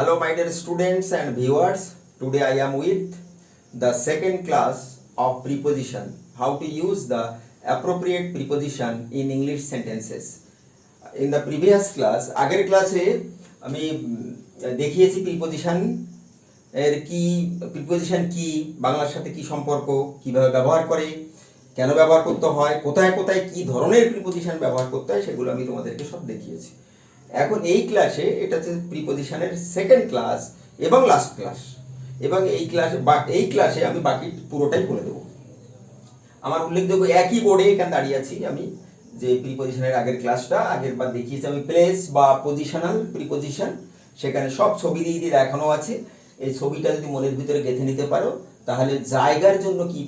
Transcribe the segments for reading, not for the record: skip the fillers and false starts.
Hello, my dear students and viewers. Today I am with the second class of preposition. How to use the appropriate preposition in English sentences. In the previous class, আগের ক্লাসে আমি দেখিয়েছি preposition এর কি, preposition কি, বাংলার সাথে কি সম্পর্ক, কিভাবে ব্যবহার করে, কেন ব্যবহার করতে হয়, কোথায় কোথায় কি ধরনের প্রিপোজিশন ব্যবহার করতে হয়, সেগুলো আমি তোমাদেরকে সব দেখিয়েছি। এখন এই ক্লাসে এটা হচ্ছে প্রিপোজিশনের সেকেন্ড ক্লাস এবং লাস্ট ক্লাস, এবং এই ক্লাসে আমি বাকি পুরোটাই বলে দেবো। আমার উল্লেখযোগ্য একই বোর্ডে এখানে দাঁড়িয়ে আছি আমি, যে প্রিপোজিশনের আগের ক্লাসটা আগের বার দেখিয়েছি আমি প্লেস বা পজিশনাল প্রিপোজিশন, সেখানে সব ছবি দিয়ে দিয়ে দেখানো আছে। এই ছবিটা যদি মনের ভিতরে গেঁথে নিতে পারো তাহলে জায়গার জন্য কি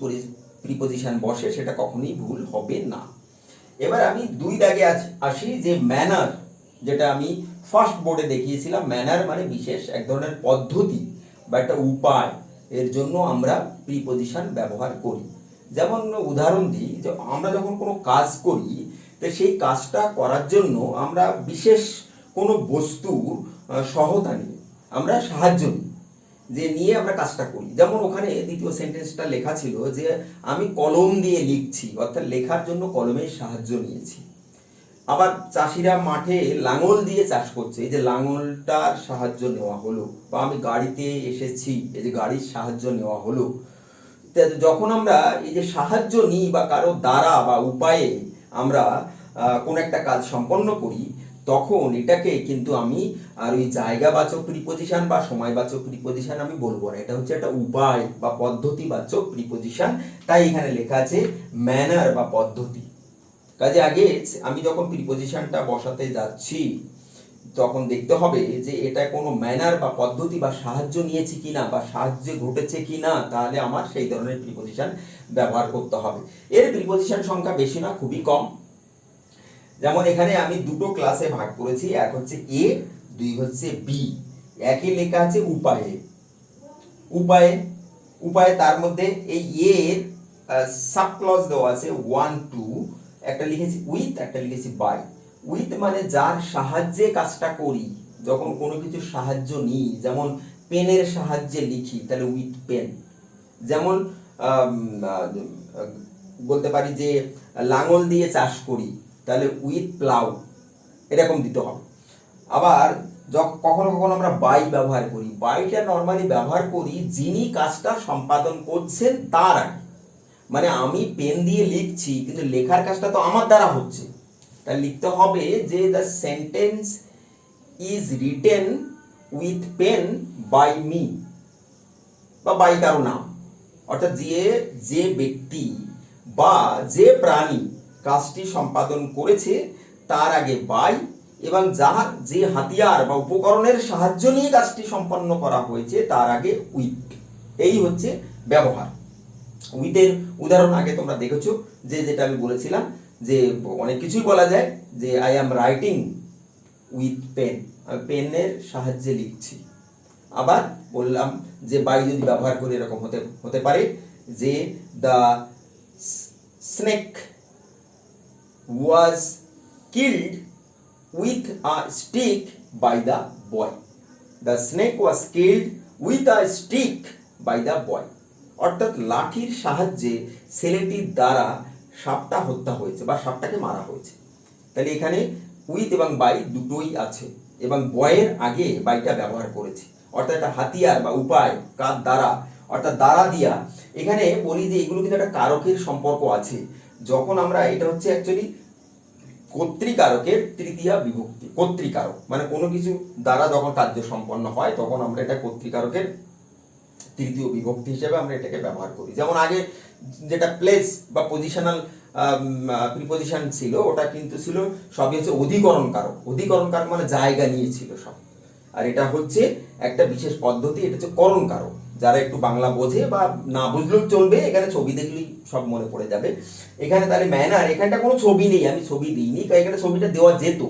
প্রিপোজিশন বসে সেটা কখনোই ভুল হবে না। এবার আমি দুই দাগে আসি, যে ম্যানার, যেটা আমি ফার্স্ট বোর্ডে দেখিয়েছিলাম। ম্যানার মানে বিশেষ এক ধরনের পদ্ধতি বা একটা উপায়, এর জন্য আমরা প্রিপোজিশন ব্যবহার করি। যেমন উদাহরণ দিই, যে আমরা যখন কোনো কাজ করি তো সেই কাজটা করার জন্য আমরা বিশেষ কোনো বস্তুর সহায়তা নিই, আমরা সাহায্য নিই, যে নিয়ে আমরা কাজটা করি। যেমন ওখানে দ্বিতীয় সেন্টেন্সটা লেখা ছিল যে আমি কলম দিয়ে লিখছি, অর্থাৎ লেখার জন্য কলমের সাহায্য নিয়েছি। আবার চাষিরা মাঠে লাঙল দিয়ে চাষ করছে, এই যে লাঙলটার সাহায্য নেওয়া হলো। বা আমি গাড়িতে এসেছি, এই যে গাড়ির সাহায্য নেওয়া হলো। যখন আমরা এই যে সাহায্য নিই বা কারো দ্বারা বা উপায়ে আমরা কোন একটা কাজ সম্পন্ন করি, তখন এটাকে কিন্তু আমি আর ওই জায়গাবাচক প্রিপোজিশন বা সময়বাচক প্রিপোজিশন আমি বলবো না, এটা হচ্ছে একটা উপায় বা পদ্ধতিবাচক প্রিপোজিশন। তাই এখানে লেখা আছে ম্যানার বা পদ্ধতি। কাজে আগে আমি যখন প্রিপোজিশনটা বসাতে যাচ্ছি তখন দেখতে হবে যে এটা কোনো ম্যানার বা পদ্ধতি বা সাহায্য নিয়েছি কিনা বা সাহায্য ঘটেছে কিনা, তাহলে আমার সেই ধরনের প্রিপোজিশন ব্যবহার করতে হবে। এর প্রিপোজিশন সংখ্যা বেশি না, খুবই কম। যেমন এখানে আমি দুটো ক্লাসে ভাগ করেছি, এক হচ্ছে এ, দুই হচ্ছে বি। একই লেখা আছে উপায়ে। উপায়ে উপায়ে তার মধ্যে এই এর সাব ক্লজ দেওয়া আছে 1 2, একটা লিখেছি উইথ, একটা লিখেছি বাই। উইথ মানে যার সাহায্যে কাজটা করি, যখন কোনো কিছু সাহায্য নিই, যেমন পেনের সাহায্যে লিখি তাহলে উইথ পেন। যেমন বলতে পারি যে লাঙল দিয়ে চাষ করি, তাহলে উইথ প্লাউ, এরকম দিতে হবে। আবার কখনো কখনো আমরা বাই ব্যবহার করি। বাইটা নর্মালি ব্যবহার করি যিনি কাজটা সম্পাদন করছেন তার আগে, মানে আমি পেন দিয়ে লিখছি কিন্তু লেখার কাজটা তো আমার দ্বারা হচ্ছে, তাই লিখতে হবে যে the sentence is written with pen by me, বা বাই কারো নাম, অর্থাৎ যে ব্যক্তি বা যে প্রাণী কাজটি সম্পাদন করেছে তার আগে বাই, এবং যে হাতিয়ার বা উপকরণের সাহায্য নিয়ে কাজটি সম্পন্ন করা হয়েছে তার আগে উইথ। এই হচ্ছে ব্যবহার। উইথের উদাহরণ আগে তোমরা দেখেছো, যেটা আমি বলেছিলাম যে অনেক কিছুই বলা যায়, যে I am writing with pen, আমি পেনের সাহায্যে লিখছি। আবার বললাম যে বাই যদি ব্যবহার করে এরকম হতে পারে যে the snake was killed with a stick by the boy. The snake was killed with a stick by the boy, অর্থাৎ লাঠির সাহায্যে ছেলেটির দ্বারা সাপটা হত্যা হয়েছে বা সাপটাকে মারা হয়েছে। তাহলে এখানে উইথ এবং বাই দুটোই আছে, এবং বয়ের আগে বাইটা ব্যবহার করেছি, অর্থাৎ একটা হাতিয়ার বা উপায়, কার দ্বারা, অর্থাৎ দ্বারা দিয়া। এখানে বলি যে এগুলো কিন্তু একটা কারকের সম্পর্ক আছে। যখন আমরা, এটা হচ্ছে অ্যাকচুয়ালি কর্তৃকারকের তৃতীয়া বিভক্তি। কর্তৃকারক মানে কোনো কিছু দ্বারা যখন কার্য সম্পন্ন হয় তখন আমরা এটা কর্তৃকারকের তৃতীয় বিভক্তি হিসেবে আমরা এটাকে ব্যবহার করি। যেমন আগে যেটা প্লেস বা পজিশনাল প্রিপোজিশন ছিল, ওটা কিন্তু ছিল সবই হচ্ছে অধিকরণ কারক। অধিকরণ কারক মানে জায়গা নিয়েছিল সব। আর এটা হচ্ছে একটা বিশেষ পদ্ধতি, এটা হচ্ছে করণ কারক। যারা একটু বাংলা বোঝে বা না বুঝলেও চলবে, এখানে ছবি দেখলেই সব মনে পড়ে যাবে। এখানে তাহলে ম্যানার, এখানটা কোনো ছবি নেই, আমি ছবি দিইনি, এখানে ছবিটা দেওয়া যেত,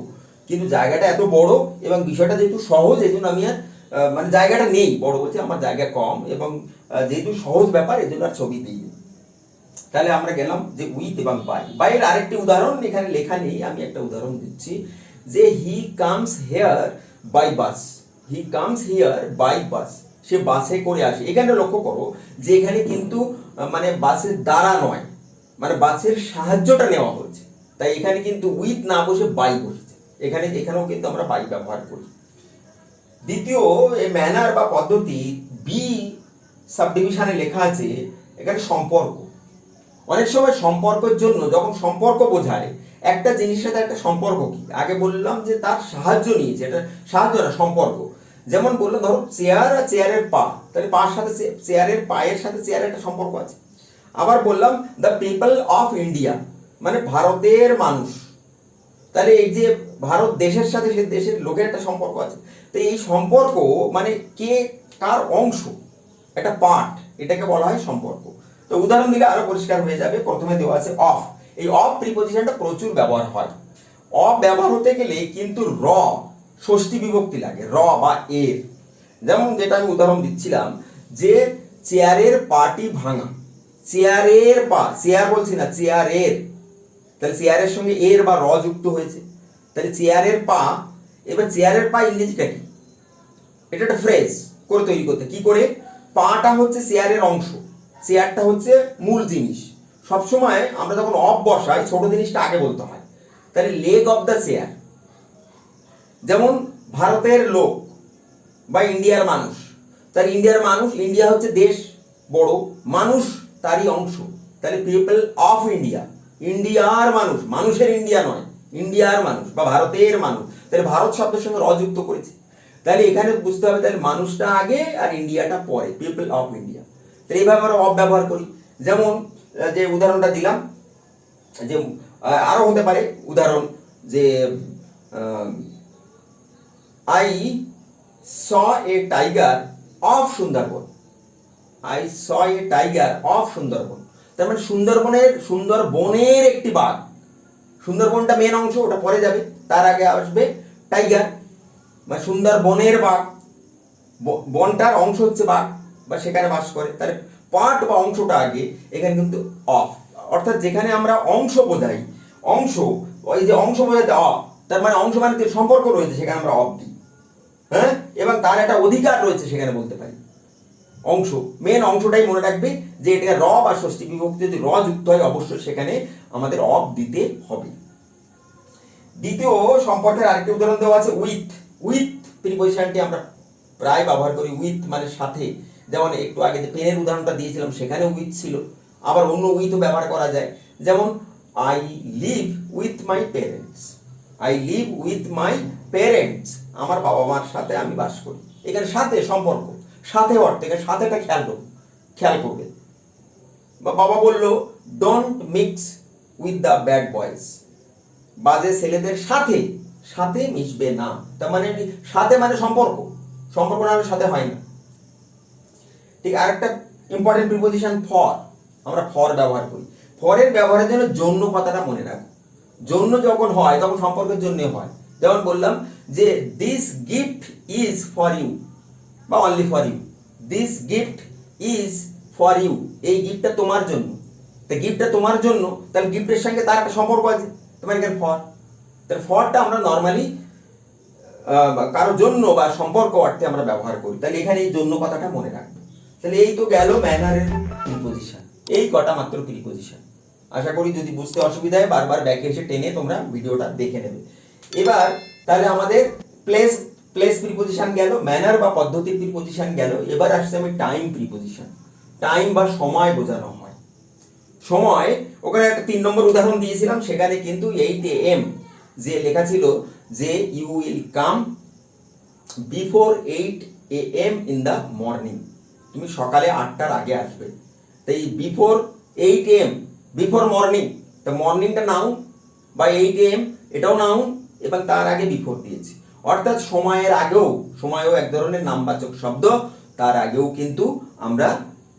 কিন্তু জায়গাটা এত বড় এবং বিষয়টা যেহেতু সহজ, এই জন্য আমি আর মানে জায়গাটা নেই, বড় বলছে আমার জায়গা কম, এবং যেহেতু সহজ ব্যাপার এই জন্য আর ছবি দিই। তাহলে আমরা গেলাম যে উইথ এবং বাই। বাইয়ের আরেকটি উদাহরণ এখানে লেখা নেই, আমি একটা উদাহরণ দিচ্ছি, যে he comes here by bus. He comes here by bus, সে বাসে করে আসে। এখানে লক্ষ্য করো যে এখানে কিন্তু মানে বাসের দ্বারা নয়, মানে বাসের সাহায্যটা নেওয়া হচ্ছে, তাই এখানে কিন্তু উইথ না বসে বাই বসেছে। এখানেও কিন্তু আমরা বাই ব্যবহার করি। দ্বিতীয়, এই ম্যানার বা পদ্ধতি বি সাবডিভিশনে লেখা আছে এখানে সম্পর্ক। অনেক সময় সম্পর্কের জন্য যখন সম্পর্ক বোঝায় একটা জিনিসের সাথে একটা সম্পর্ক কি, আগে বললাম যে তার সাহায্য নিয়েছে, এটা সাহায্য না সম্পর্ক। যেমন বললাম ধরো চেয়ার আর চেয়ারের পা, তাহলে পার সাথে চেয়ারের পায়ের সাথে চেয়ারের একটা সম্পর্ক আছে। আবার বললাম দ্য পিপল অফ ইন্ডিয়া, মানে ভারতের মানুষ, তাহলে এই যে ভারত দেশের সাথে সে দেশের লোকের একটা সম্পর্ক আছে। তো এই সম্পর্ক মানে কে কার অংশ, একটা পার্ট, এটাকে বলা হয় সম্পর্ক। তো উদাহরণ দিলে আরো পরিষ্কার হয়ে যাবে। প্রথমে দেওয়া আছে অফ। এই অফ প্রিপজিশনটা প্রচুর ব্যবহার হয়। অফ ব্যবহার হতে গেলে কিন্তু র ষষ্ঠী বিভক্তি লাগে, র বা এর। যেমন যেটা আমি উদাহরণ দিচ্ছিলাম যে চেয়ারের পাটি ভাঙা, চেয়ারের পা, চেয়ার বলছি না চেয়ারের, তাহলে চেয়ারের সঙ্গে এর বা র যুক্ত হয়েছে, তাহলে চেয়ারের পা। এবার চেয়ারের পা ইংরেজিটা কি, এটা একটা ফ্রেজ করে তৈরি করতে, কি করে, পাটা হচ্ছে চেয়ারের অংশ, চেয়ারটা হচ্ছে মূল জিনিস। সবসময় আমরা যখন অফ বসাই ছোট জিনিসটা আগে বলতে হয়। তাহলে লেগ অফ দ্য চেয়ার, যেমন ভারতের লোক বা ইন্ডিয়ার মানুষ, তার ইন্ডিয়ার মানুষ, ইন্ডিয়া হচ্ছে দেশ বড়, মানুষ তারই অংশ, তাহলে পিপল অফ ইন্ডিয়া, ইন্ডিয়ার মানুষ, মানুষের ইন্ডিয়া নয়, ইন্ডিয়ার মানুষ বা ভারতের মানুষ, তাহলে ভারত শব্দের সঙ্গে র যুক্ত করেছে। তাহলে এখানে বুঝতে হবে তাহলে মানুষটা আগে আর ইন্ডিয়াটা পরে, পিপল অফ ইন্ডিয়া। তাহলে এইভাবে আমরা অফ ব্যবহার করি। যেমন যে উদাহরণটা দিলাম, যে আরো হতে পারে উদাহরণ, যে I saw a tiger of Sundarban, I saw a tiger of Sundarban, তার মানে সুন্দরবনের একটি বাঘ, সুন্দরবনটা মেন অংশ, ওটা পরে যাবে, তার আগে আসবে টাইগার, মানে সুন্দরবনের বাঘ, বনটার অংশ হচ্ছে বাঘ বা সেখানে বাস করে, তাহলে পার্ট বা অংশটা আগে, এখানে কিন্তু অফ। অর্থাৎ যেখানে আমরা অংশ বোঝাই, অংশ, ওই যে অংশ বোঝাতে অফ, তার মানে অংশ মানে সম্পর্ক রয়েছে সেখানে আমরা অফ দিই, হ্যাঁ, এবং তার একটা অধিকার রয়েছে সেখানে বলতে পারি। অংশ, মেন অংশটাই মনে রাখবে যে এটা র বা ষষ্ঠী বিভক্তি যদি র যুক্ত হয় অবশ্যই সেখানে আমাদের অফ দিতে হবে। দ্বিতীয় সম্পর্কের আরেকটি উদাহরণ দেওয়া আছে উইথ। উইথ প্রিপজিশনটি আমরা প্রায় ব্যবহার করি, উইথ মানে সাথে। যেমন একটু আগে যে পেনের উদাহরণটা দিয়েছিলাম সেখানে উইথ ছিল, আবার অন্য উইথও ব্যবহার করা যায়। যেমন I live with my parents, I live with my parents, আমার বাবা মার সাথে আমি বাস করি। এখানে সাথে সম্পর্ক, সাথে অর্থে সাথেটা খেয়াল করবে। বা বাবা বললো don't mix with the bad boys, বাজে ছেলেদের সাথে সাথে মিশবে না, তার মানে সাথে মানে সম্পর্ক, সম্পর্ক না হলে সাথে হয় না। ঠিক, আরেকটা ইম্পর্টেন্ট প্রিপজিশন ফর, আমরা ফর ব্যবহার করি। ফরের ব্যবহারের জন্য জন্য কথাটা মনে রাখো, জন্য যখন হয় তখন সম্পর্কের জন্য হয়। যেমন বললাম যে this gift is for you বা only for you, this gift is for you, এই গিফটটা তোমার জন্য, তা গিফটটা তোমার জন্য, তাহলে গিফটের সঙ্গে তার একটা সম্পর্ক আছে, তোমার এখানে ফর। তাহলে ফরটা আমরা নর্মালি কারোর জন্য বা সম্পর্ক অর্থে আমরা ব্যবহার করি, তাহলে এখানে এই জন্য কথাটা মনে রাখবে। তাহলে এই তো গেল ম্যানারের প্রিপজিশন, এই কটা মাত্র প্রিপজিশন। আশা করি যদি বুঝতে অসুবিধা হয় বারবার ব্যাকে এসে টেনে তোমরা ভিডিওটা দেখে নেবে। এবার তাহলে আমাদের প্লেস প্রিপজিশন গেল, ম্যানার বা পদ্ধতির প্রিপজিশন গেল। এবার আসছে আমি টাইম প্রিপজিশন। টাইম বা সময় বোঝানো হয়। সময়, ওখানে একটা 3 নম্বর উদাহরণ দিয়েছিলাম, সেখানে কিন্তু 8 AM যে লেখা ছিল যে you will come before 8 AM in the morning, তুমি সকালে 8টার আগে আসবে। তাই বিফোর 8 AM, বিফোর মর্নিং, তা মর্নিংটা নাউন বা 8 AM এটাও নাউন এবং তার আগে বিফোর দিয়েছি, অর্থাৎ সময়ের আগেও, সময়ও এক ধরনের নামবাচক শব্দ, তার আগেও কিন্তু আমরা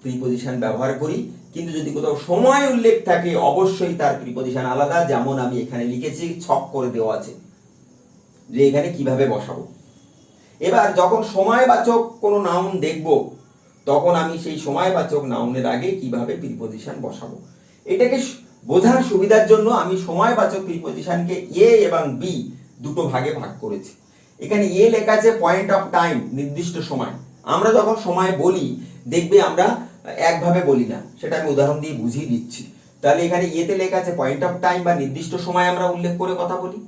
প্রিপজিশন ব্যবহার করি। কিন্তু যদি কোথাও সময় উল্লেখ থাকে অবশ্যই তার প্রিপজিশন আলাদা, যেমন আমি এখানে লিখেছি, ছক করে দেওয়া আছে যে এখানে কিভাবে বসাবো। এবার যখন সময়বাচক কোনো নাউন দেখব তখন আমি সেই সময়বাচক নাউনের আগে কিভাবে প্রিপজিশন বসাবো, এটাকে বোঝার সুবিধার জন্য আমি সময়বাচক প্রিপজিশনকে এ এবং বি দুটো ভাগে ভাগ করেছি। এখানে এ লেখা আছে পয়েন্ট অফ টাইম, নির্দিষ্ট সময়। আমরা যখন সময় বলি দেখবে আমরা একভাবে বলি না, সেটা আমি উদাহরণ দিয়ে বুঝিয়ে দিচ্ছি। তাহলে এখানে এতে লেখা আছে পয়েন্ট অফ টাইম বা নির্দিষ্ট সময় আমরা উল্লেখ করে কথা বলি।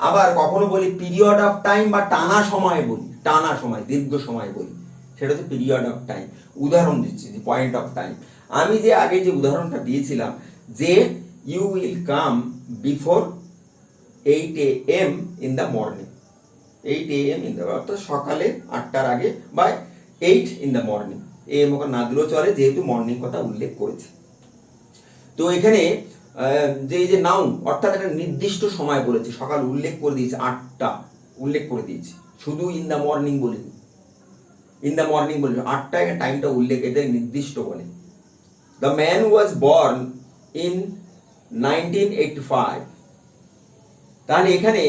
আবার কখনো বলি পিরিয়ড অফ টাইম বা টানা সময় বলি, টানা সময়, দীর্ঘ সময় বলি, সেটা হচ্ছে পিরিয়ড অফ টাইম। উদাহরণ দিচ্ছি যে পয়েন্ট অফ টাইম, আমি যে আগে যে উদাহরণটা দিয়েছিলাম যে you will come before 8 AM in the morning, 8 AM in the, অর্থাৎ সকালে 8টার আগে বা 8 ইন দ্য মর্নিং, AM ওখানে না দিলেও চলে যেহেতু মর্নিং কথা উল্লেখ করেছে। তো এখানে যে এই যে নাউন অর্থাৎ একটা নির্দিষ্ট সময় বলেছে, সকাল উল্লেখ করে দিয়েছে, 8টা উল্লেখ করে দিয়েছে, শুধু ইন দ্য মর্নিং বলিনি, ইন দ্য মর্নিং বলেছে, 8টা এখানে টাইমটা উল্লেখ, এটা নির্দিষ্ট বলে। The man was born in 1985, তাহলে এখানে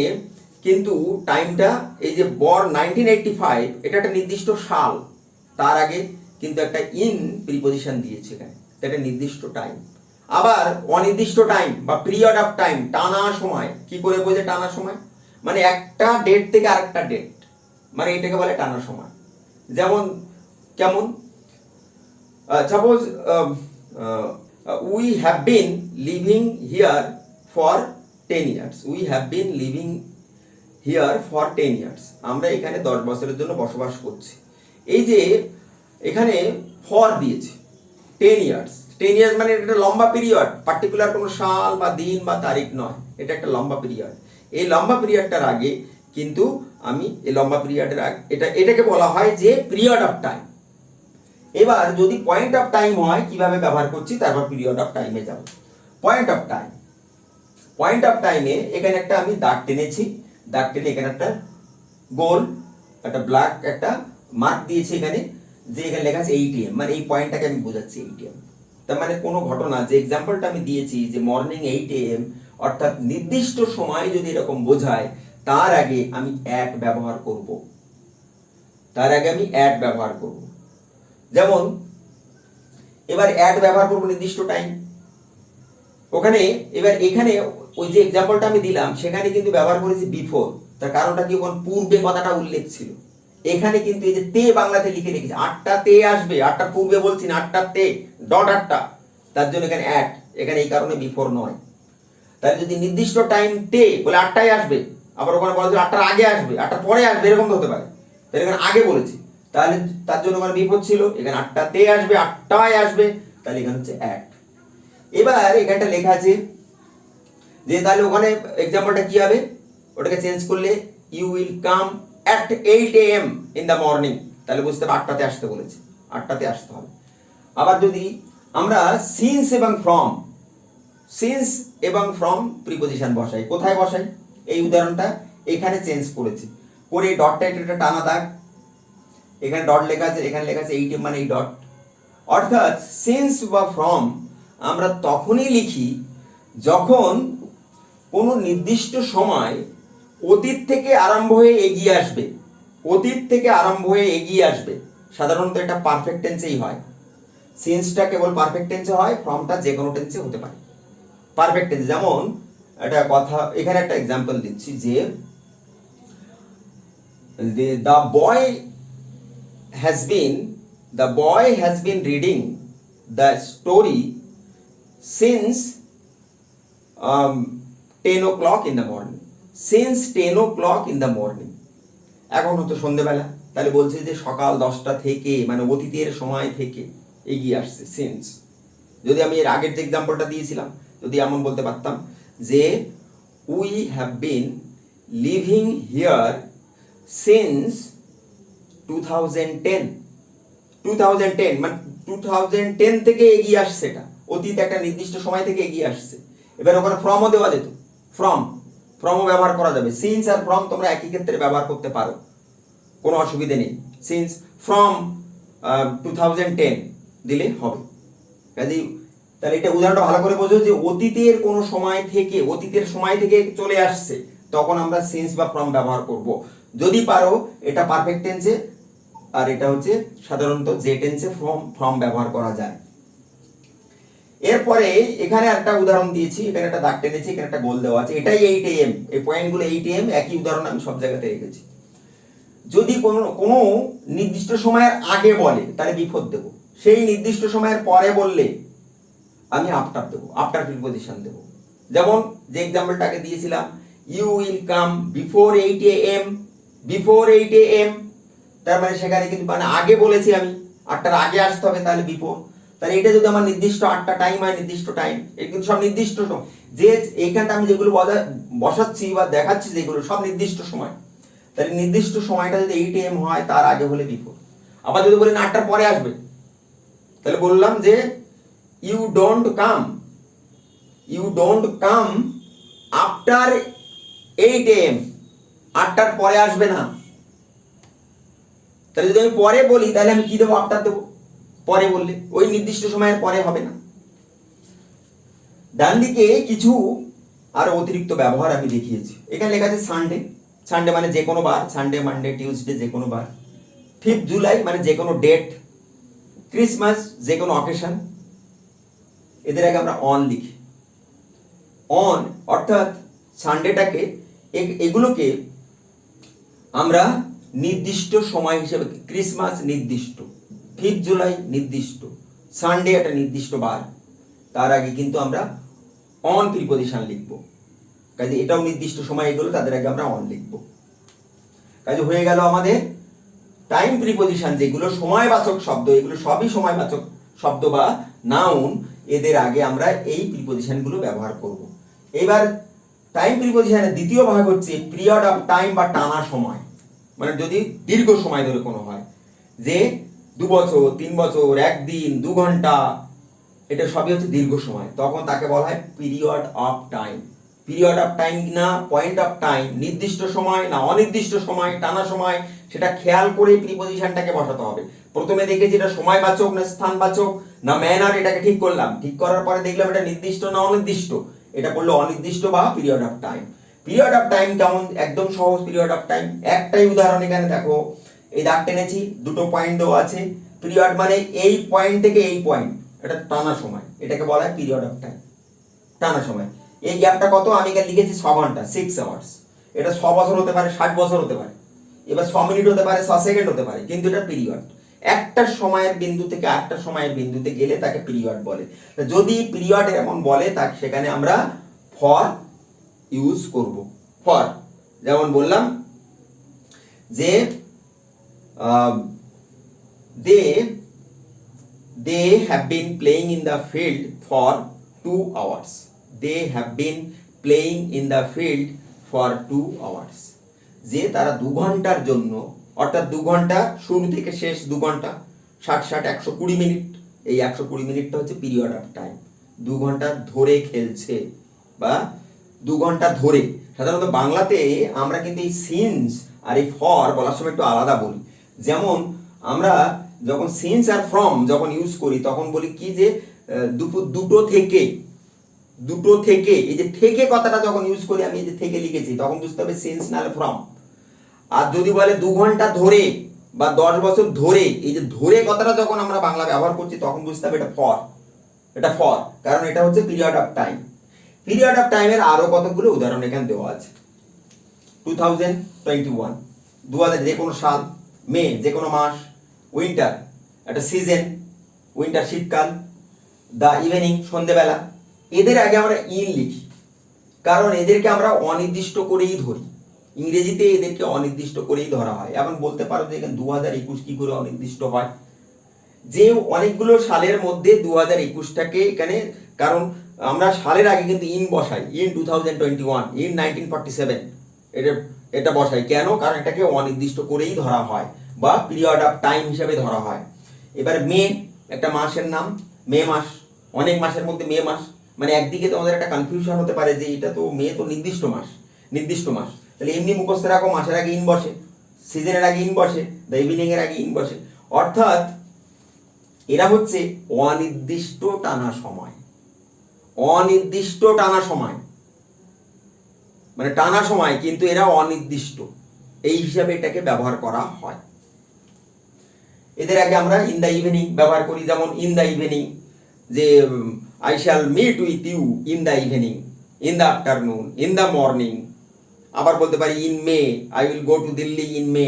কিন্তু টাইমটা এই যে বর্ন 1985 এটা একটা নির্দিষ্ট সাল, তার আগে কিন্তু একটা ইন প্রিপজিশন দিয়েছে এখানে, এটা নির্দিষ্ট টাইম। আবার অনির্দিষ্ট টাইম বা পিরিয়ড অফ টাইম, টানা সময়, কি করে বোঝে টানা সময়, মানে একটা ডেট থেকে আরেকটা ডেট, মানে এটাকে বলে টানা সময়। যেমন কেমন, suppose we have been living here for 10 years, we have been living here for 10 years, আমরা এখানে 10 বছরের জন্য বসবাস করছি। এই যে এখানে ফর দিয়েছে 10 years, 10 years মানে এটা লম্বা পিরিয়ড, পার্টিকুলার কোনো সাল বা দিন বা তারিখ নয়, এটা একটা লম্বা পিরিয়ড। এই লম্বা পিরিয়ডটার আগে কিন্তু আমি এই লম্বা পিরিয়ডের আগে এটাকে বলা হয় যে পিরিয়ড অফ টাইম। এবার যদি পয়েন্ট অফ টাইম হয় কিভাবে ব্যবহার করছি, তারপর পিরিয়ড অফ টাইমে যাব। Point of time, point of টাইমে এখানে একটা আমি দাগ টেনেছি, দাগ টেনে এখানে একটা গোল একটা ব্ল্যাক একটা মার্ক দিয়েছি এখানে, যে এখানে লেখা আছে 8 AM, মানে এই পয়েন্টটাকে আমি বোঝাচ্ছি 8 AM। তার মানে কোনো ঘটনা, যে এক্সাম্পলটা আমি দিয়েছি যে মর্নিং 8 AM, অর্থাৎ নির্দিষ্ট সময় যদি এরকম বোঝায় তার আগে আমি অ্যাট ব্যবহার করব, তার আগে আমি অ্যাট ব্যবহার করব। যেমন এবার অ্যাট ব্যবহার করব নির্দিষ্ট টাইম, ওখানে এবার এখানে ওই যে এক্সাম্পলটা আমি দিলাম সেখানে কিন্তু ব্যবহার করেছি বিফোর, তার কারণটা কি, ওখানে পূর্বে কথাটা উল্লেখ ছিল। এখানে কিন্তু এই যে তে বাংলাতে লিখে রেখেছি, 8টাতে আসবে, 8টার পূর্বে বলছি না, 8টাতে ডট 8টা, তার জন্য এখানে অ্যাট, এখানে এই কারণে বিফোর নয়। তাহলে যদি নির্দিষ্ট টাইম তে বলে 8টায় আসবে, আবার ওখানে বলা যায় 8টার আগে আসবে, 8টার পরে আসবে, এরকম তো হতে পারে, তাহলে এখানে আগে বলেছি, তাহলে তার জন্য ওখানে বিফোর ছিল, এখানে 8টাতে আসবে, 8টায় আসবে, তাহলে এখানে হচ্ছে অ্যাট। এবার এখানটা লেখা আছে যে তাহলে ওখানে এক্সাম্পলটা কি হবে, ওটাকে চেঞ্জ করলে you will come at 8 AM in the morning, তাহলে বুঝতে হবে 8টাতে আসতে বলেছে, 8টাতে আসতে হবে। আবার যদি আমরা সিন্স এবং ফ্রম, সিন্স এবং ফ্রম প্রিপজিশন বসাই, কোথায় বসাই, এই উদাহরণটা এখানে চেঞ্জ করেছি, করে ডটটা একটা টানা দাগ, এখানে ডট লেখা আছে, এখানে লেখা আছে 8 AM মানে এই ডট। অর্থাৎ সিন্স বা ফ্রম আমরা তখনই লিখি যখন কোনো নির্দিষ্ট সময় অতীত থেকে আরম্ভ হয়ে এগিয়ে আসবে, অতীত থেকে আরম্ভ হয়ে এগিয়ে আসবে, সাধারণত এটা পারফেক্ট টেন্সেই হয়। সিন্সটা কেবল পারফেক্ট টেন্সে হয়, ফ্রমটা যে কোনো টেন্সে হতে পারে পারফেক্ট টেন্স। যেমন একটা কথা এখানে একটা এক্সাম্পল দিচ্ছি যে the boy has been reading the story since 10 o'clock in the morning, since 10 o'clock in the morning, এখন হতো সন্ধ্যেবেলা, তাহলে বলছে যে সকাল 10টা থেকে, মানে অতীতের সময় থেকে এগিয়ে আসছে সিন্স। যদি আমি এর আগের যে এক্সাম্পলটা দিয়েছিলাম যদি এমন বলতে পারতাম যে we have been living here since 2010, 2010 মানে 2010 থেকে এগিয়ে আসছে, এটা অতীত একটা নির্দিষ্ট সময় থেকে এগিয়ে আসছে। এবার ওখানে ফ্রমও দেওয়া যেত, ফ্রমও ব্যবহার করা যাবে, সিন্স আর ফ্রম তোমরা একই ক্ষেত্রে ব্যবহার করতে পারো, কোনো অসুবিধা নেই, সিন্স ফ্রম 2010 দিলে হবে। কাজেই তাহলে এটা উদাহরণটা ভালো করে বোঝো যে অতীতের কোনো সময় থেকে, অতীতের সময় থেকে চলে আসছে, তখন আমরা সিন্স বা ফ্রম ব্যবহার করব। যদি পারো এটা পারফেক্ট টেন্সে, আর এটা হচ্ছে সাধারণত যে টেন্সে ফ্রম ব্যবহার করা যায়। এরপরে এখানে একটা উদাহরণ দিয়েছি, এখানে একটা দাগ টেনেছি, এখানে একটা গোল দেওয়া আছে, এটাই 8 AM, এই পয়েন্টগুলো 8 AM, একই উদাহরণ আমি সব জায়গাতে রেখেছি। যদি কোনো নির্দিষ্ট সময়ের আগে বলে তাহলে বিফোর দেবো, সেই নির্দিষ্ট সময়ের পরে বললে আমি আফটার দেবো, আফটার প্রিপোজিশন দেবো। যেমন যে এক্সাম্পলটাকে দিয়েছিলাম, you will come before 8 AM, before 8 AM, তার মানে সেখানে কিন্তু মানে আগে বলেছি আমি, 8টার আগে আসতে হবে, তাহলে বিফোর। তাহলে এটা যদি আমার নির্দিষ্ট 8টা টাইম হয়, নির্দিষ্ট টাইম, এটা কিন্তু সব নির্দিষ্ট সময়। যে এইখানটা আমি যেগুলো বসাচ্ছি বা দেখাচ্ছি যেগুলো সব নির্দিষ্ট সময়, তাহলে নির্দিষ্ট সময়টা যদি 8 AM হয় তার আগে হলে বিফোর। আবার যদি বলি না 8টার পরে আসবে, তাহলে বললাম যে you don't come after 8 AM, 8টার পরে আসবে না। তাহলে যদি আমি পরে বলি তাহলে আমি কি দেবো, আফটার দেবো। পরে বললে ওই নির্দিষ্ট সময়ের পরে হবে না। ডান দিকে কিছু আর অতিরিক্ত ব্যবহার আমি দেখিয়েছি। এখানে লেখা আছে সানডে, সানডে মানে যে কোনো বার, সানডে মানডে টিউসডে যে কোনো বার, 5th জুলাই মানে যে কোনো ডেট, ক্রিসমাস যে কোনো অকেশন। এদের আগে আমরা অন লিখি। অন অর্থাৎ সানডেটাকে, এগুলোকে আমরা নির্দিষ্ট সময় হিসেবে, ক্রিসমাস নির্দিষ্ট, 5th জুলাই নির্দিষ্ট, সানডে একটা নির্দিষ্ট বার, তার আগে কিন্তু আমরা অন প্রিপোজিশন লিখবো। কাজে এটাও নির্দিষ্ট সময়, এগুলো তাদের আগে আমরা অন লিখবো। কাজে হয়ে গেল আমাদের টাইম প্রিপোজিশন, যেগুলো সময়বাচক শব্দ, এগুলো সবই সময়বাচক শব্দ বা নাউন, এদের আগে আমরা এই প্রিপোজিশনগুলো ব্যবহার করব। এবার টাইম প্রিপোজিশনের দ্বিতীয় ভাগ হচ্ছে পিরিয়ড অফ টাইম বা টানা সময়। মানে যদি দীর্ঘ সময় ধরে কোনো হয়, যে 2 বছর, 3 বছর, 1 দিন, 2 ঘন্টা, এটা সবই হচ্ছে দীর্ঘ সময়, তখন তাকে বলা হয় period of time. Period of time না পয়েন্ট অফ টাইম, নির্দিষ্ট সময় না অনির্দিষ্ট সময়, টানা সময়, সেটা খেয়াল করে প্রিপোজিশনটাকে বসাতে হবে। প্রথমে দেখেছি এটা সময়বাচক না স্থানবাচক না ম্যানার, এটাকে ঠিক করলাম, ঠিক করার পরে দেখলাম এটা নির্দিষ্ট না অনির্দিষ্ট, এটা করলো অনির্দিষ্ট বা period of time. Period of time কেমন, একদম সহজ পিরিয়ড অফ টাইম। একটাই উদাহরণ এখানে দেখো, এই দাগ টেনেছি, 2টো পয়েন্ট দেওয়া আছে। পিরিয়ড মানে এই পয়েন্ট থেকে এই পয়েন্ট, এটা টানা সময়, এটাকে বলা হয় পিরিয়ড অফ টাইম, টানা সময়। এই গ্যাপটা কত, আমি এখানে লিখেছি 6 ঘন্টা, 6 আওয়ার্স। এটা 6 বছর হতে পারে, 60 বছর হতে পারে, এবার 6 মিনিট হতে পারে, 6 সেকেন্ড হতে পারে, কিন্তু এটা পিরিয়ড। একটা সময়ের বিন্দু থেকে আরেকটা সময়ের বিন্দুতে গেলে তাকে পিরিয়ড বলে। যদি পিরিয়ড এমন বলে, তাকে সেখানে আমরা ফর ইউজ করব। ফর, যেমন বললাম যে they have been playing in the field for 2 hours. They have been playing in the field for 2 hours. যে তারা 2 ঘন্টার জন্য, অর্থাৎ 2 ঘন্টা শুরু থেকে শেষ 2 ঘন্টা, 60 120 মিনিট, এই 120 মিনিটটা হচ্ছে পিরিয়ড অফ টাইম। 2 ঘন্টা ধরে খেলছে বা 2 ঘন্টা ধরে। সাধারণত বাংলাতে আমরা কিন্তু এই সিন্স আর এই ফর বলার সময় একটু আলাদা বলি। যেমন আমরা যখন সিন্স আর ফ্রম যখন ইউজ করি, তখন বলি কি যে দুটো থেকে, এই যে থেকে কথাটা যখন ইউজ করি, আমি এই যে থেকে লিখেছি, তখন বুঝতে হবে সিন্স নাহলে ফ্রম। আর যদি বলে 2 ঘন্টা ধরে বা 10 বছর ধরে, এই যে ধরে কথাটা যখন আমরা বাংলা ব্যবহার করছি, তখন বুঝতে হবে এটা ফর, এটা ফর, কারণ এটা হচ্ছে period of time. Period of টাইমের আরো কতগুলো উদাহরণ এখানে দেওয়া আছে। 2021, 2000 যে কোনো সাল, মে যে কোনো মাস, উইন্টার একটা সিজন, উইন্টার শীতকাল, দ্য ইভিনিং সন্ধেবেলা। এদের আগে আমরা ইন লিখি, কারণ এদেরকে আমরা অনির্দিষ্ট করেই ধরি। ইংরেজিতে এদেরকে অনির্দিষ্ট করেই ধরা হয়। এখন বলতে পারো যে এখানে 2021 কি করে অনির্দিষ্ট হয়, যে অনেকগুলো সালের মধ্যে 2021টাকে এখানে, কারণ আমরা সালের আগে কিন্তু ইন বসাই, ইন 2021, ইন 1947, এটা বসাই কেন, কারণ এটাকে অনির্দিষ্ট করেই ধরা হয় বা পিরিয়ড অফ টাইম হিসাবে ধরা হয়। এবার মে একটা মাসের নাম, মে মাস, অনেক মাসের মধ্যে মে মাস, মানে একদিকে তোমাদের একটা কনফিউশন হতে পারে যে এটা তো মে তো নির্দিষ্ট মাস, তাহলে এমনি মুখস্থ রাখো, মাসের আগে ইন বসে, সিজনের আগে ইন বসে, দ্য ইভিনিং এর আগে ইন বসে, অর্থাৎ এরা হচ্ছে অনির্দিষ্ট টানা সময়, অনির্দিষ্ট টানা সময়, মানে টানা সময় কিন্তু এরা অনির্দিষ্ট, এই হিসাবে এটাকে ব্যবহার করা হয়। এদের আগে আমরা ইন দ্য ইভিনিং ব্যবহার করি, যেমন ইন দ্য ইভিনিং, যে I shall meet with you in the evening, in the afternoon, in the morning. আবার বলতে পারি in May, I will go to Delhi in May,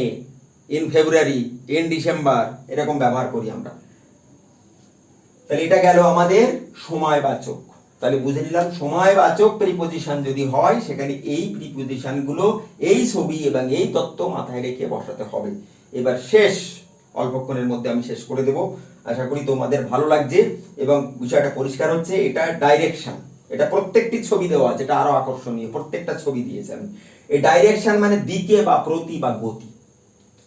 in February, in December, এরকম ব্যবহার করি আমরা। তাহলে এটা গেল আমাদের সময়বাচক। তাহলে বুঝে নিলাম সময়বাচক প্রিপোজিশন যদি হয় সেখানে এই প্রিপোজিশনগুলো, এই ছবি এবং এই তত্ত্ব মাথায় রেখে বসাতে হবে। এবার শেষ, অল্পক্ষণের মধ্যে আমি শেষ করে দেব। আশা করি তোমাদের ভালো লাগছে এবং বিষয়টা পরিষ্কার হচ্ছে। এটা ডাইরেকশন, এটা প্রত্যেকটি ছবি দেওয়া আছে, এটা আরো আকর্ষণীয়, প্রত্যেকটা ছবি দিয়েছে আমি। এই ডাইরেকশন মানে দিকে বা প্রতি বা গতি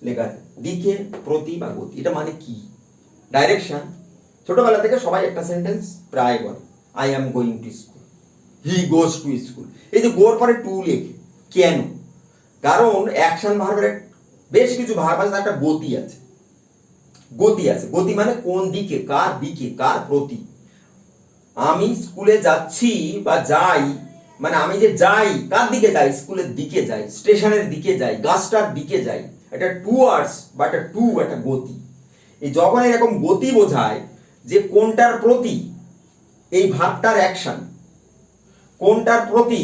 লেখা আছে, দিকে প্রতি বা গতি। এটা মানে কি? ডাইরেকশন ছোটবেলা থেকে সবাই একটা সেন্টেন্স প্রায় বলে, I am going to school, he goes to school. এই যে গোর পরে টু লেখে কেন? কারণ অ্যাকশন ভার্বের বেশ কিছু ভার্ব আছে, একটা গতি আছে। গতি আছে, গতি মানে কোন দিকে, কার দিকে, কার প্রতি। আমি স্কুলে যাচ্ছি বা যাই, মানে আমি যে যাই কার দিকে যাই? স্কুলের দিকে যাই, স্টেশনের দিকে যাই, গাছটার দিকে যাই। এটা টুয়ার্ডস বা একটা টু, একটা গতি। এই যখন এরকম গতি বোঝায় যে কোনটার প্রতি, এই ভাবটার অ্যাকশন কোনটার প্রতি,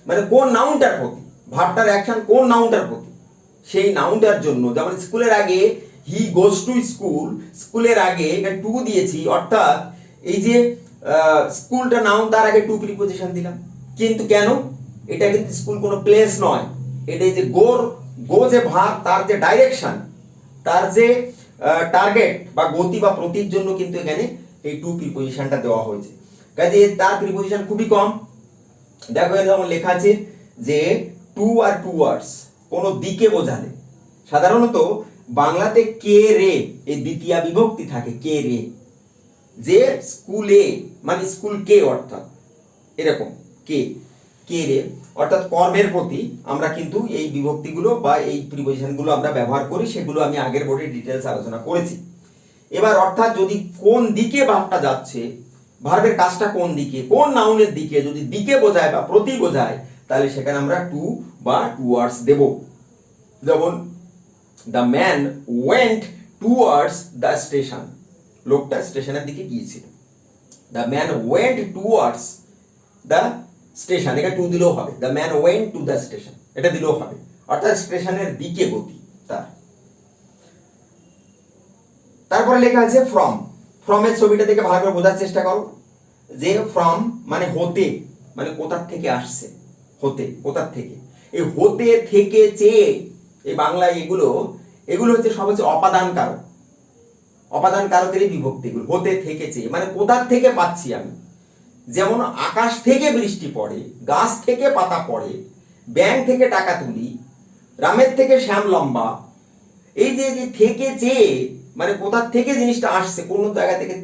মানে কোন নাউনটার প্রতি, ভাবটার অ্যাকশন কোন নাউনটার প্রতি, সেই নাউনটার জন্য। যেমন স্কুলের আগে হি গোজ টু স্কুল, স্কুলের আগে এখানে টু দিয়েছি, অর্থাৎ এই যে স্কুলটা নাউন, তার আগে টু প্রিপোজিশন দিলাম। কিন্তু কেন? এটা কিন্তু স্কুল কোনো প্লেস নয়, এটা যে গো যে ভাব, তার যে ডাইরেকশন, তার যে টার্গেট বা গতি বা প্রতির জন্য কিন্তু এখানে এই টু প্রিপোজিশনটা দেওয়া হয়েছে। কাজে তার প্রিপোজিশন খুবই কম। দেখো যেমন লেখা আছে যে টু আর টুয়ার্ডস, কোনো দিকে বোঝালে। সাধারণত বাংলাতে কে রে, এই দ্বিতীয় বিভক্তি থাকে, কে রে, যে স্কুলে মানে স্কুল কে, অর্থাৎ এরকম কে, কে রে অর্থাৎ কর্মের প্রতি আমরা কিন্তু এই বিভক্তিগুলো বা এই প্রিপোজিশনগুলো আমরা ব্যবহার করি। সেগুলো আমি আগের বোর্ডে ডিটেলস আলোচনা করেছি। এবার অর্থাৎ যদি কোন দিকে ভাবটা যাচ্ছে, ভার্বের কাজটা কোন দিকে, কোন নাউনের দিকে, যদি দিকে বোঝায় বা প্রতি বোঝায়, তাহলে সেখানে আমরা টু বা টুয়ার্ডস দেব। যেমন the man went towards the station, লোকটা স্টেশনের দিকে গিয়েছিল। The man went towards the station, এখানে টু দিলেও হবে। The man went to the station, এটা দিলেও হবে, অর্থাৎ স্টেশনের দিকে গতি তার। তারপরে লেখা আছে ফ্রম। ফ্রমের ছবিটা দেখে ভালো করে বোঝার চেষ্টা করো যে ফ্রম মানে হতে, মানে কোথার থেকে আসছে, হতে, কোথার থেকে। এই হতে, থেকে, চেয়ে, এই বাংলায় এগুলো হচ্ছে সব হচ্ছে অপাদান কারক। অপাদান কারকেরই বিভক্তিগুলো, হতে, থেকে, চেয়ে, মানে কোথার থেকে পাচ্ছি আমি। যেমন আকাশ থেকে বৃষ্টি পড়ে, গাছ থেকে পাতা পড়ে, ব্যাংক থেকে টাকা তুলি, রামের থেকে শ্যাম লম্বা। এই যে থেকে চেয়ে মানে কোথার থেকে জিনিসটা আসছে, কোন জায়গা থেকে।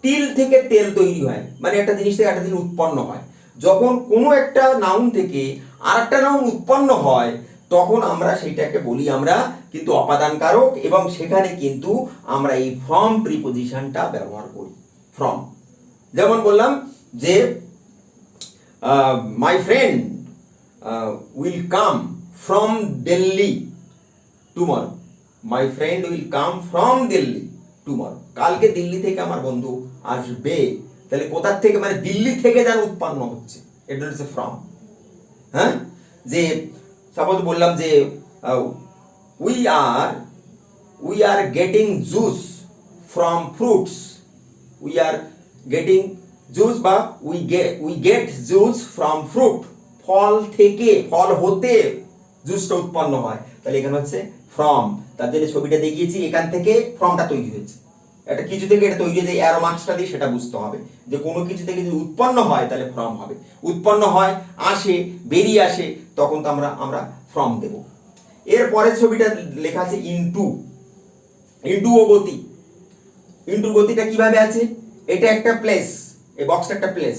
তিল থেকে তেল তৈরি হয়, মানে একটা জিনিস থেকে একটা জিনিস উৎপন্ন হয়। যখন কোনো একটা নাউন থেকে আর একটা নাউন উৎপন্ন হয়, তখন আমরা সেইটাকে বলি আমরা কিন্তু অপাদান কারক, এবং সেখানে কিন্তু আমরা এই ফ্রম প্রিপোজিশনটা ব্যবহার করি। ফ্রম, যেমন বললাম যে my friend will come from Delhi tomorrow. My friend will come from Delhi tomorrow, কালকে দিল্লি থেকে আমার বন্ধু আসবে। তাহলে কোথার থেকে, মানে দিল্লি থেকে যেন উৎপন্ন হচ্ছে, এটা হচ্ছে ফ্রম। হ্যাঁ, যে সাপোজ বললাম যে we are getting juice from fruits, we are getting juice বা we get juice from fruit, ফল থেকে, ফল হতে জুসটা উৎপন্ন হয়। তাহলে এখানে হচ্ছে ফ্রম। তার জন্য ছবিটা দেখিয়েছি, এখান থেকে ফ্রমটা তৈরি হয়েছে। একটা কিছু থেকে এটা তৈরি হয়েছে, অ্যারো মার্কসটা দিয়ে সেটা বুঝতে হবে যে কোনো কিছু থেকে যদি উৎপন্ন হয় তাহলে ফ্রম হবে। উৎপন্ন হয়, আসে, বেরিয়ে আসে, তখন তো আমরা ফ্রম দেব। এর পরের ছবিটা লেখা আছে ইনটু। ইনটু ও গতি। ইনটু গতিটা কিভাবে আছে? এটা একটা প্লেস, এই বক্সটা একটা প্লেস,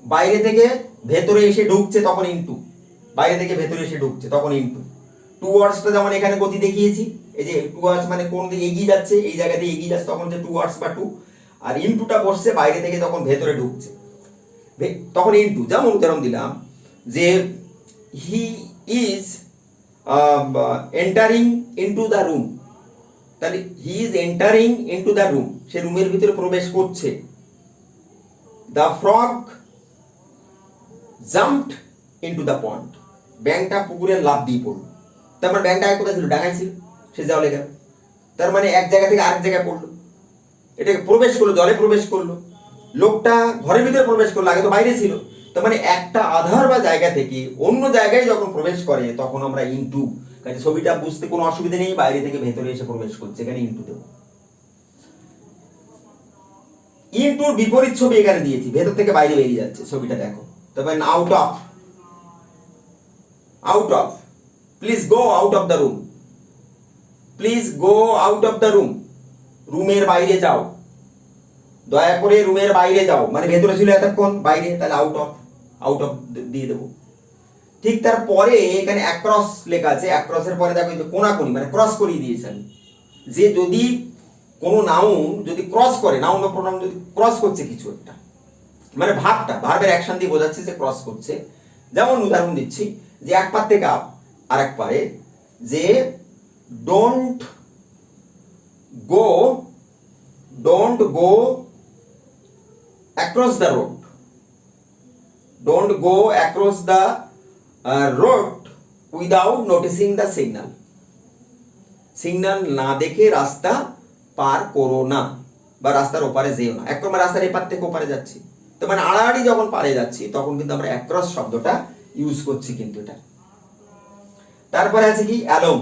বাইরে থেকে ভেতরে এসে ঢুকছে তখন ইনটু, বাইরে থেকে ভেতরে এসে ঢুকছে তখন ইনটু। টুয়ার্ডসটা যেমন এখানে গতি দেখিয়েছি, এই যে টুয়ার্ডস মানে কোন দিকে এগিয়ে যাচ্ছে, এই জায়গা দিয়ে এগিয়ে যাচ্ছে, তখন হচ্ছে টুয়ার্ডস বা টু। আর ইনটুটা বসছে বাইরে থেকে যখন ভেতরে ঢুকছে তখন ইনটু। যেমন উদাহরণ দিলাম যে he is entering into the room, তাহলে he is entering into the room, সে রুমের ভিতরে প্রবেশ করছে। The frog jumped into the pond, ব্যাঙটা পুকুরে লাফ দিয়ে পড়ল। তারপর ব্যাঙটা কোথায় ছিল? ডাঙায় ছিল। সে জলে গেল। তার মানে এক জায়গা থেকে আরেক জায়গায় পড়লো, এটাকে প্রবেশ করলো, জলে প্রবেশ করলো। লোকটা ঘরের ভিতরে প্রবেশ করলো, আগে তো বাইরে ছিল। তার মানে একটা আধার বা জায়গা থেকে অন্য জায়গায় যখন প্রবেশ করে তখন আমরা ইনটু, কাজে ছবিটা বুঝতে কোনো অসুবিধা নেই, বাইরে থেকে ভেতরে এসে প্রবেশ করছে, এখানে ইনটু দেবো। ইনটুর বিপরীত ছবি এখানে দিয়েছি, ভেতর থেকে বাইরে বেরিয়ে যাচ্ছে, ছবিটা দেখো। তবে out of, out of, please go out of the room, please go out of the room, রুমের বাইরে যাও, দয়া করে রুমের বাইরে যাও, মানে ভেতরে ছিল এতক্ষণ, বাইরে, তাহলে আউট অফ, আউট অফ দিয়ে দেবো। ঠিক তারপরে এখানে অ্যাক্রস লেখা আছে, অ্যাক্রসের পরে দেখো যে কোনাকুনি, মানে ক্রস করিয়ে দিয়েছেন। যে যদি কোনো নাউন যদি ক্রস করে, নাউন বা প্রোনাউন যদি ক্রস করছে কিছু একটা, মানে ভার্বটা, ভার্বের অ্যাকশন দিয়ে বোঝাচ্ছে যে ক্রস করছে। যেমন উদাহরণ দিচ্ছি, যে এক পার থেকে আর এক পারে, যে don't go, don't go across the road, don't go across the road without noticing the signal, signal না দেখে রাস্তা পার করো না, বা রাস্তার ওপারে যেও না। একদম রাস্তার এপার থেকে ওপারে যাচ্ছি, তো মানে আড়াআড়ি যখন পারে যাচ্ছি তখন কিন্তু আমরা অ্যাক্রস শব্দটা ইউজ করছি কিন্তু এটা। তারপরে আছে কি অ্যালং,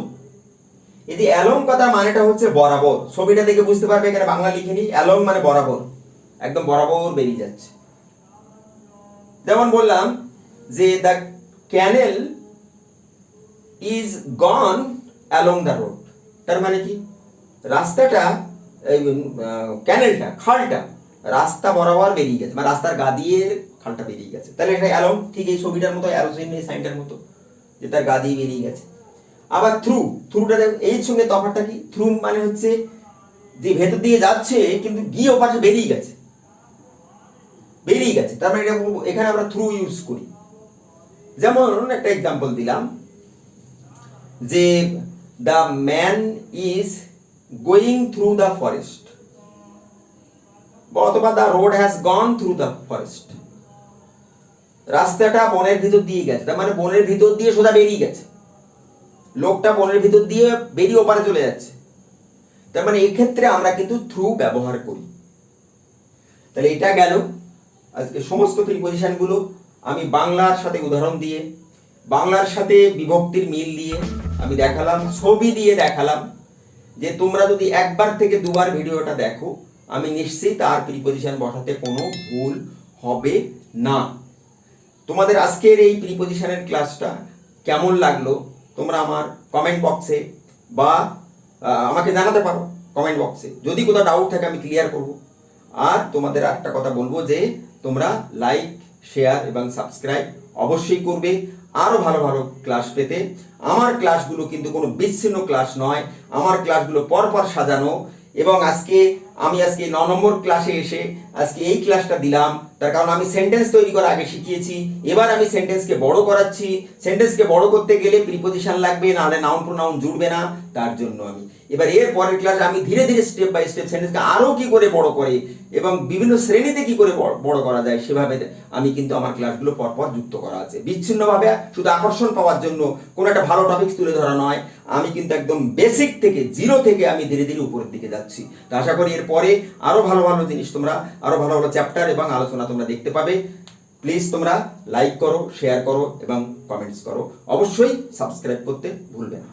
এই যে অ্যালং কথা মানেটা হচ্ছে বরাবর, ছবিটা দেখে বুঝতে পারবে, এখানে বাংলা লিখিনি, অ্যালং মানে বরাবর, একদম বরাবর বেরিয়ে যাচ্ছে। যেমন বললাম যে the canal is gone along the road, তার মানে কি রাস্তাটা, ক্যানেলটা, খালটা রাস্তা বরাবর বেরিয়ে গেছে, মানে রাস্তার গা দিয়ে খালটা বেরিয়ে গেছে, তাহলে এটা অ্যালং। ঠিক এই ছবিটার মতো, অ্যারোসিন সাইনটার মতো, যে তার গা দিয়ে বেরিয়ে গেছে। আবার থ্রু, থ্রুটা এই সঙ্গে তফাৎটা কি, থ্রু মানে হচ্ছে যে ভেতর দিয়ে যাচ্ছে কিন্তু গিয়ে ওপাশে বেরিয়ে গেছে, বেরিয়ে গেছে, তার মানে এখানে আমরা থ্রু ইউজ করি। যেমন একটা এক্সাম্পল দিলাম, যে the man is going through the forest, অথবা the road has gone through the forest, রাস্তাটা বনের ভিতর দিয়ে গেছে, তার মানে বনের ভিতর দিয়ে সোজা বেরিয়ে গেছে, লোকটা বনের ভিতর দিয়ে বেরিয়ে ওপারে চলে যাচ্ছে, তার মানে এক্ষেত্রে আমরা কিন্তু থ্রু ব্যবহার করি। তাহলে এটা গেল আজকে সমস্ত প্রিপজিশন গুলো আমি বাংলার সাথে উদাহরণ দিয়ে, বাংলার সাথে বিভক্তির মিল দিয়ে আমি দেখালাম, ছবি দিয়ে দেখালাম, যে তোমরা যদি একবার থেকে দুবার ভিডিওটা দেখো আমি নিশ্চিত আর প্রিপজিশন বসাতে কোনো ভুল হবে না। তোমাদের আজকের এই প্রিপজিশনের ক্লাসটা কেমন লাগলো তোমরা আমার কমেন্ট বক্সে বা আমাকে জানাতে পারো কমেন্ট বক্সে, যদি কোথাও ডাউট থাকে আমি ক্লিয়ার করব। আর তোমাদের একটা কথা বলবো যে তোমরা লাইক, শেয়ার এবং সাবস্ক্রাইব অবশ্যই করবে আরো ভালো ভালো ক্লাস পেতে। আমার ক্লাসগুলো কিন্তু কোনো বিচ্ছিন্ন ক্লাস নয়, আমার ক্লাসগুলো পরপর সাজানো। এবং আমি আজকে 9 নম্বর ক্লাসে এসে আজকে এই ক্লাসটা দিলাম, তার কারণ আমি সেন্টেন্স তৈরি করা আগে শিখিয়েছি, এবার আমি সেন্টেন্সকে বড় করাচ্ছি। সেন্টেন্সকে বড় করতে গেলে প্রিপজিশন লাগবে, নাহলে নাউন প্রোনাউন জুড়বে না, তার জন্য আমি এবার এর পরের ক্লাসে আমি ধীরে ধীরে স্টেপ বাই স্টেপ সেন্টেন্সকে আরো কি করে বড় করে এবং বিভিন্ন শ্রেণীতে কি করে বড় করা যায় সেভাবে আমি কিন্তু আমার ক্লাসগুলো পরপর যুক্ত করা আছে। বিচ্ছিন্নভাবে শুধু আকর্ষণ পাওয়ার জন্য কোনো একটা ভালো টপিক তুলে ধরা নয়, আমি কিন্তু একদম বেসিক থেকে, জিরো থেকে আমি ধীরে ধীরে উপরের দিকে যাচ্ছি। তো আশা করি এরপরে আরো ভালো ভালো জিনিস তোমরা, আরো ভালো ভালো চ্যাপ্টার এবং আলোচনা তোমরা দেখতে পাবে। প্লিজ তোমরা লাইক করো, শেয়ার করো এবং কমেন্টস করো, অবশ্যই সাবস্ক্রাইব করতে ভুলবে না।